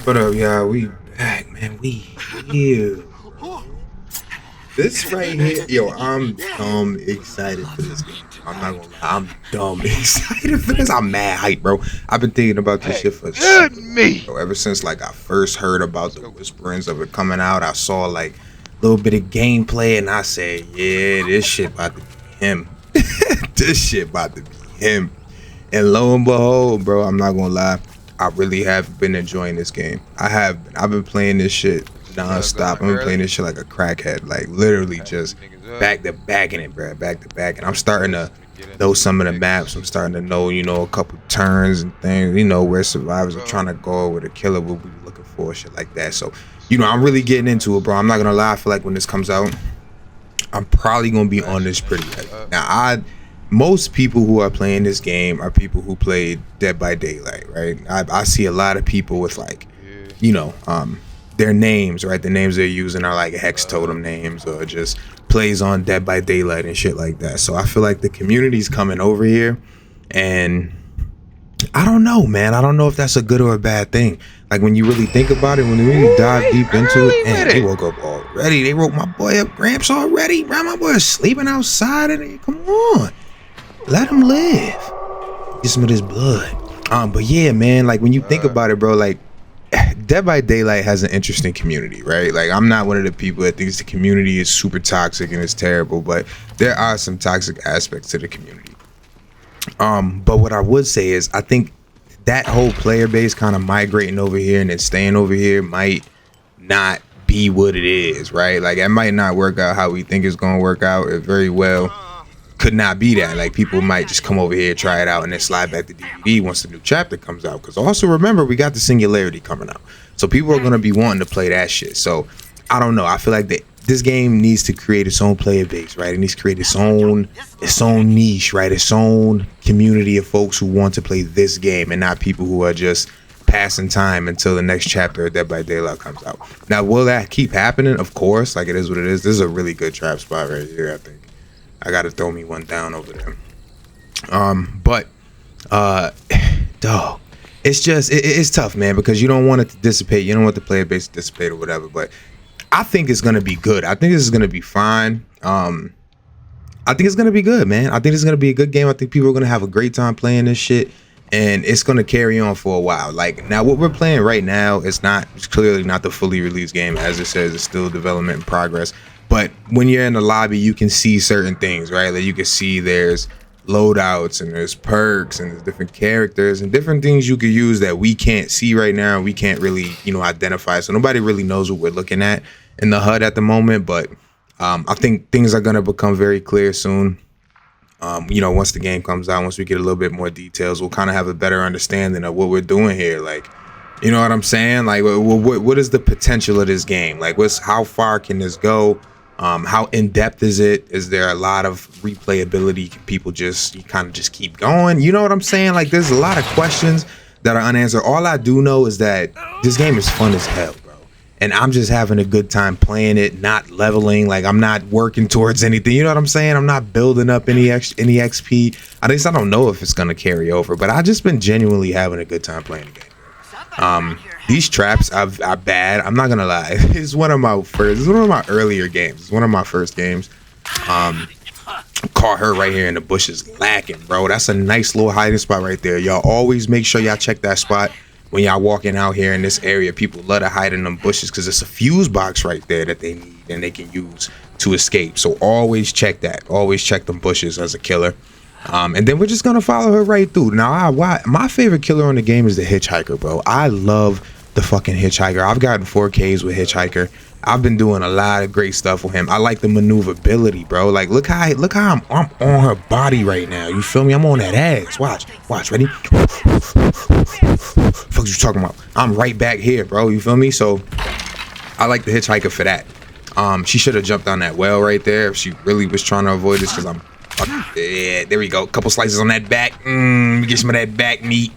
What up, y'all? We back, man. We here. This right here, yo, I'm dumb excited for this game. I'm not gonna lie, I'm dumb excited for this. I'm mad hype, bro. I've been thinking about this shit for Good me. so ever since like I first heard about the whisperings of it coming out. I saw like a little bit of gameplay, and I said, yeah, this shit about to be him. This shit about to be him. And lo and behold, bro, I'm not gonna lie, I really have been enjoying this game. I've been playing this shit non-stop. I've been playing this shit like a crackhead, like literally just back to back in it, bro, back to back. And I'm starting to know some of the maps. I'm starting to know, a couple turns and things, where survivors are trying to go, where the killer will be looking for, shit like that. So, I'm really getting into it, bro. I'm not gonna lie, I feel like when this comes out, I'm probably gonna be on this pretty heavy. Now, most people who are playing this game are people who played Dead by Daylight, right? I see a lot of people with like, their names, right? The names they're using are like hex totem names or just plays on Dead by Daylight and shit like that. So I feel like the community's coming over here, and I don't know, man. I don't know if that's a good or a bad thing. Like when you really think about it, when you really dive deep into it, and they woke up already. They woke my boy up, Gramps already. Bro, my boy is sleeping outside, and come on. Let him live. Get some of this blood. But yeah, man, like when you think about it, bro, like Dead by Daylight has an interesting community, right? Like I'm not one of the people that thinks the community is super toxic and it's terrible, but there are some toxic aspects to the community. But what I would say is I think that whole player base kind of migrating over here and then staying over here might not be what it is, right? Like it might not work out how we think it's gonna work out. It very well could not be that. Like people might just come over here, try it out, and then slide back to DBD once the new chapter comes out. Because also remember, we got the Singularity coming out, so people are gonna be wanting to play that shit. So I don't know. I feel like this game needs to create its own player base, right? It needs to create its own niche, right? Its own community of folks who want to play this game, and not people who are just passing time until the next chapter of Dead by Daylight comes out. Now, will that keep happening? Of course. Like it is what it is. This is a really good trap spot right here, I think. I gotta throw me one down over there. Dog, it's just it's tough, man, because you don't want it to dissipate. You don't want the player base to dissipate or whatever. But I think it's gonna be good. I think this is gonna be fine. I think it's gonna be good, man. I think it's gonna be a good game. I think people are gonna have a great time playing this shit, and it's gonna carry on for a while. Like now, what we're playing right now is it's clearly not the fully released game, as it says. It's still development in progress. But when you're in the lobby, you can see certain things, right? Like you can see there's loadouts and there's perks and there's different characters and different things you could use that we can't see right now. We can't really, identify. So nobody really knows what we're looking at in the HUD at the moment. But I think things are going to become very clear soon. Once the game comes out, once we get a little bit more details, we'll kind of have a better understanding of what we're doing here. Like, you know what I'm saying? Like, what is the potential of this game? Like, how far can this go? How in depth is it? Is there a lot of replayability? Can people just keep going? You know what I'm saying? Like there's a lot of questions that are unanswered. All I do know is that this game is fun as hell, bro. And I'm just having a good time playing it, not leveling. Like I'm not working towards anything. You know what I'm saying? I'm not building up any XP. At least I don't know if it's gonna carry over, but I just been genuinely having a good time playing the game. These traps are bad. I'm not gonna lie. It's one of my earlier games. It's one of my first games. Caught her right here in the bushes lacking, bro. That's a nice little hiding spot right there. Y'all always make sure y'all check that spot when y'all walking out here in this area. People love to hide in them bushes because it's a fuse box right there that they need and they can use to escape. So always check that. Always check them bushes as a killer. And then we're just gonna follow her right through. Now, my favorite killer on the game is the Hitchhiker, bro. I love the fucking Hitchhiker. I've gotten 4Ks with Hitchhiker. I've been doing a lot of great stuff with him. I like the maneuverability, bro. Like, look how I'm on her body right now. You feel me? I'm on that ass. Watch. Ready? Fuck you talking about? I'm right back here, bro. You feel me? So I like the Hitchhiker for that. She should have jumped on that well right there if she really was trying to avoid this, because yeah, there we go. Couple slices on that back. Get some of that back meat.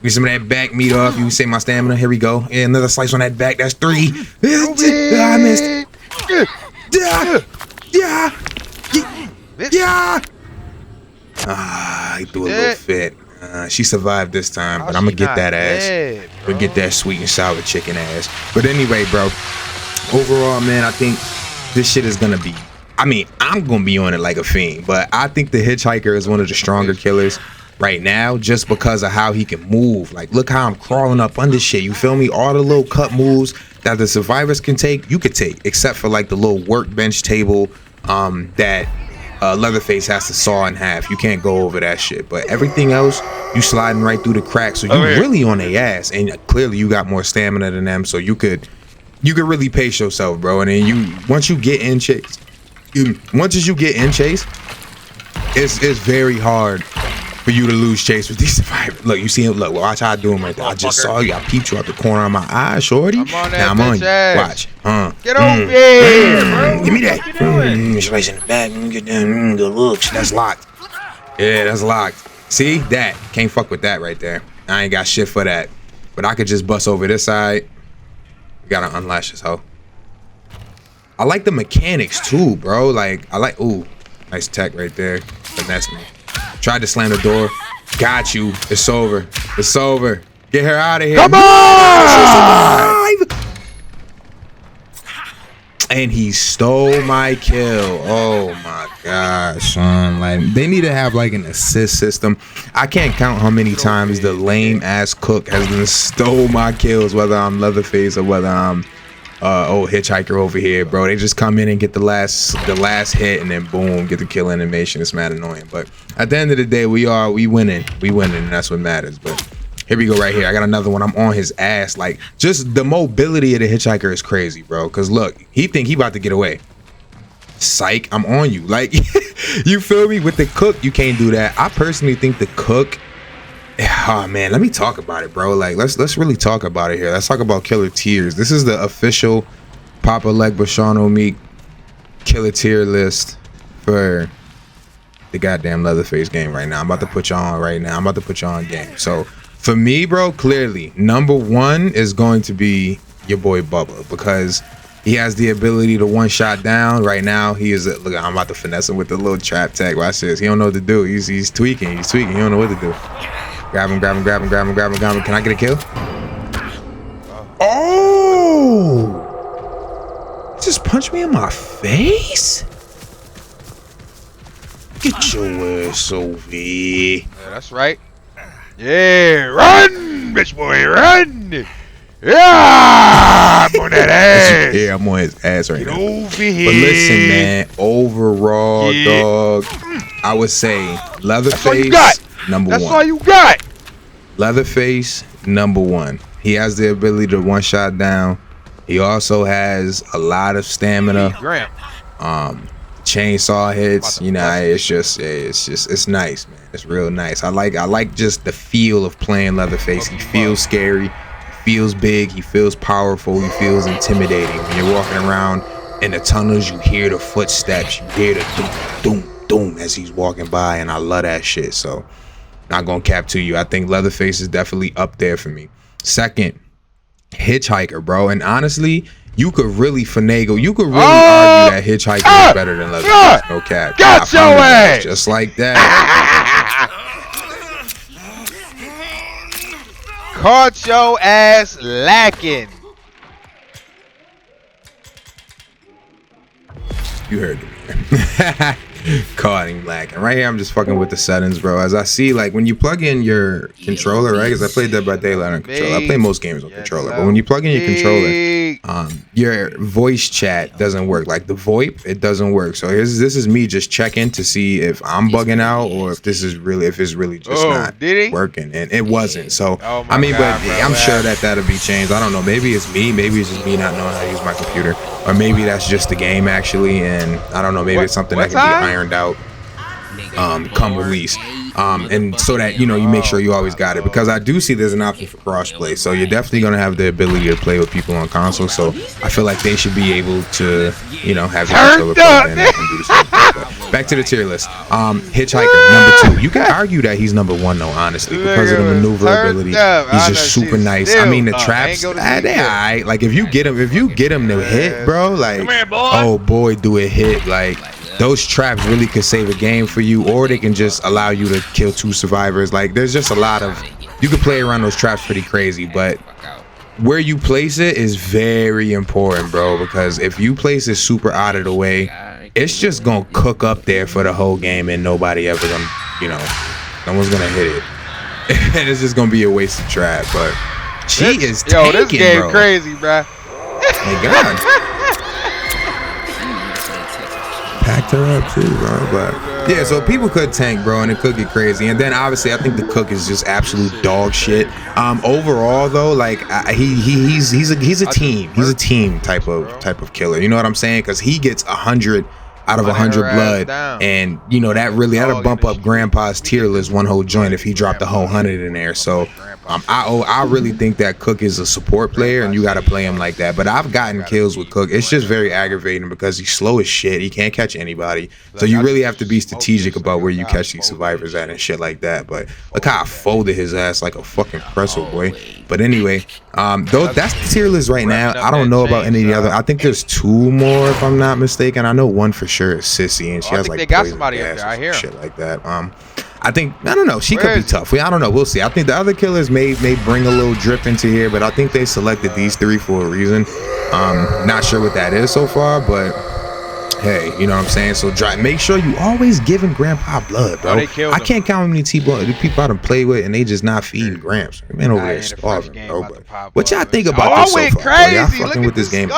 Get some of that back meat off. You save my stamina. Here we go. Yeah, another slice on that back. That's 3. I missed. Yeah. I threw a little fit. She survived this time, but I'm gonna get that ass. We'll get that sweet and sour chicken ass. But anyway, bro, overall, man, I think this shit is gonna be, I mean, I'm gonna be on it like a fiend, but I think the Hitchhiker is one of the stronger killers right now, just because of how he can move. Like, look how I'm crawling up under shit, you feel me? All the little cut moves that the survivors can take, you could take, except for like the little workbench table that Leatherface has to saw in half. You can't go over that shit, but everything else, you sliding right through the cracks, so you really on their ass. And clearly you got more stamina than them, so you could really pace yourself, bro. And then once you get in chase, it's very hard for you to lose chase with these survivors. Look, you see him. Look, watch how I do him right there. I just saw you. I peeped you out the corner of my eye, shorty. Now I'm on you. Watch. Get over here, bro. Give me that. Slice in the back. Get down. Good looks. That's locked. Yeah, that's locked. See that? Can't fuck with that right there. I ain't got shit for that. But I could just bust over this side. We gotta unlash this hoe. I like the mechanics too, bro. Like, I like. Ooh, nice tech right there. Finesse me. Tried to slam the door. Got you. It's over. It's over. Get her out of here. Come on! And he stole my kill. Oh my gosh, son. Like, they need to have like an assist system. I can't count how many times the lame ass cook has been stole my kills, whether I'm Leatherface or whether I'm old Hitchhiker over here, bro. They just come in and get the last hit and then boom, get the kill animation. It's mad annoying, but at the end of the day, we winning, and that's what matters. But here we go right here. I got another one. I'm on his ass. Like, just the mobility of the Hitchhiker is crazy, bro. Cause look, he think he about to get away. Psych, I'm on you. Like, you feel me? With the cook, you can't do that. I personally think the cook, oh man, let me talk about it, bro. Like, let's really talk about it here. Let's talk about killer tiers. This is the official Papa Legba Sean O'Meek killer tier list for the goddamn Leatherface game right now. I'm about to put you on right now. I'm about to put you on game. So for me, bro, clearly number one is going to be your boy Bubba, because he has the ability to one shot down. Right now, he is. Look, I'm about to finesse him with the little trap tag. Watch this. He don't know what to do. He's tweaking. He's tweaking. He don't know what to do. Grab him. Can I get a kill? Oh! He just punched me in my face? Get your ass over here. Yeah, that's right. Yeah, run, bitch boy, run. Yeah, I'm on that ass. Yeah, I'm on his ass right now. Over here. But listen, man, overall, dog, I would say Leatherface, number one. That's all you got. Leatherface, number one. He has the ability to one shot down. He also has a lot of stamina. Chainsaw hits, you know, it's nice, man. It's real nice. I like just the feel of playing Leatherface. He feels scary, he feels big, he feels powerful, he feels intimidating. When you're walking around in the tunnels, you hear the footsteps, you hear the doom, doom, doom as he's walking by, and I love that shit. So, not gonna cap to you. I think Leatherface is definitely up there for me. Second, Hitchhiker, bro. And honestly, you could really finagle. You could really argue that Hitchhiker is better than Leatherface. No cap. Got your ass. Just like that. Caught your ass lacking. You heard me. Caught him lacking. Right here, I'm just fucking with the settings, bro. As I see, like, when you plug in your controller, right? Because I played Dead by Daylight on controller. I play most games on controller. But when you plug in your controller, your voice chat doesn't work. Like, the VoIP, it doesn't work. So this is me just checking to see if I'm bugging out or if it's really just not working. And it wasn't. So, I mean, but I'm sure that'll be changed. I don't know. Maybe it's me. Maybe it's just me not knowing how to use my computer. Or maybe that's just the game, actually. And I don't know. Maybe it's something that can be ironed out come release, and so that, you know, you make sure you always got it, because I do see there's an option for crossplay, so you're definitely going to have the ability to play with people on console. So I feel like they should be able to, you know, have your controller plugged in and do the same thing. But back to the tier list. Hitchhiker, number 2. You can argue that he's number 1 though, honestly, because of the maneuverability. He's just super nice. I mean, the traps, they alright. Like, if you get him to hit, bro, like, oh boy, do it hit. Like, those traps really could save a game for you, or they can just allow you to kill 2 survivors. Like, there's just a lot of you can play around those traps pretty crazy, but where you place it is very important, bro, because if you place it super out of the way, it's just gonna cook up there for the whole game and nobody ever gonna, you know, no one's gonna hit it. And it's just gonna be a wasted trap. But she is tanking, this game bro. crazy, bro. My God. Packed her up too, bro. But yeah, so people could tank, bro, and it could get crazy. And then obviously, I think the cook is just absolute dog shit. Overall, though, like he's a team type of killer. You know what I'm saying? Because he gets 100 out of 100 blood, and you know that'll bump up Grandpa's tier list one whole joint if he dropped the whole 100 in there. So I really think that Cook is a support player, and you got to play him like that. But I've gotten kills with Cook. It's just very aggravating because he's slow as shit. He can't catch anybody, so you really have to be strategic about where you catch these survivors at and shit like that. But look how I folded his ass like a fucking pretzel, boy. But anyway, though that's the tier list right now. I don't know about any of the other. I think there's 2 more if I'm not mistaken. I know one for sure is Sissy, and she has like they got somebody up there. I hear shit like that. I don't know. She could be tough. I don't know. We'll see. I think the other killers may bring a little drip into here, but I think they selected these 3 for a reason. Not sure what that is so far, but hey, you know what I'm saying? So make sure you always giving Grandpa blood, bro. I can't count how many people I done play with and they just not feeding Gramps. Man over there starving, bro. But what y'all think about this so far? Y'all fucking with this game?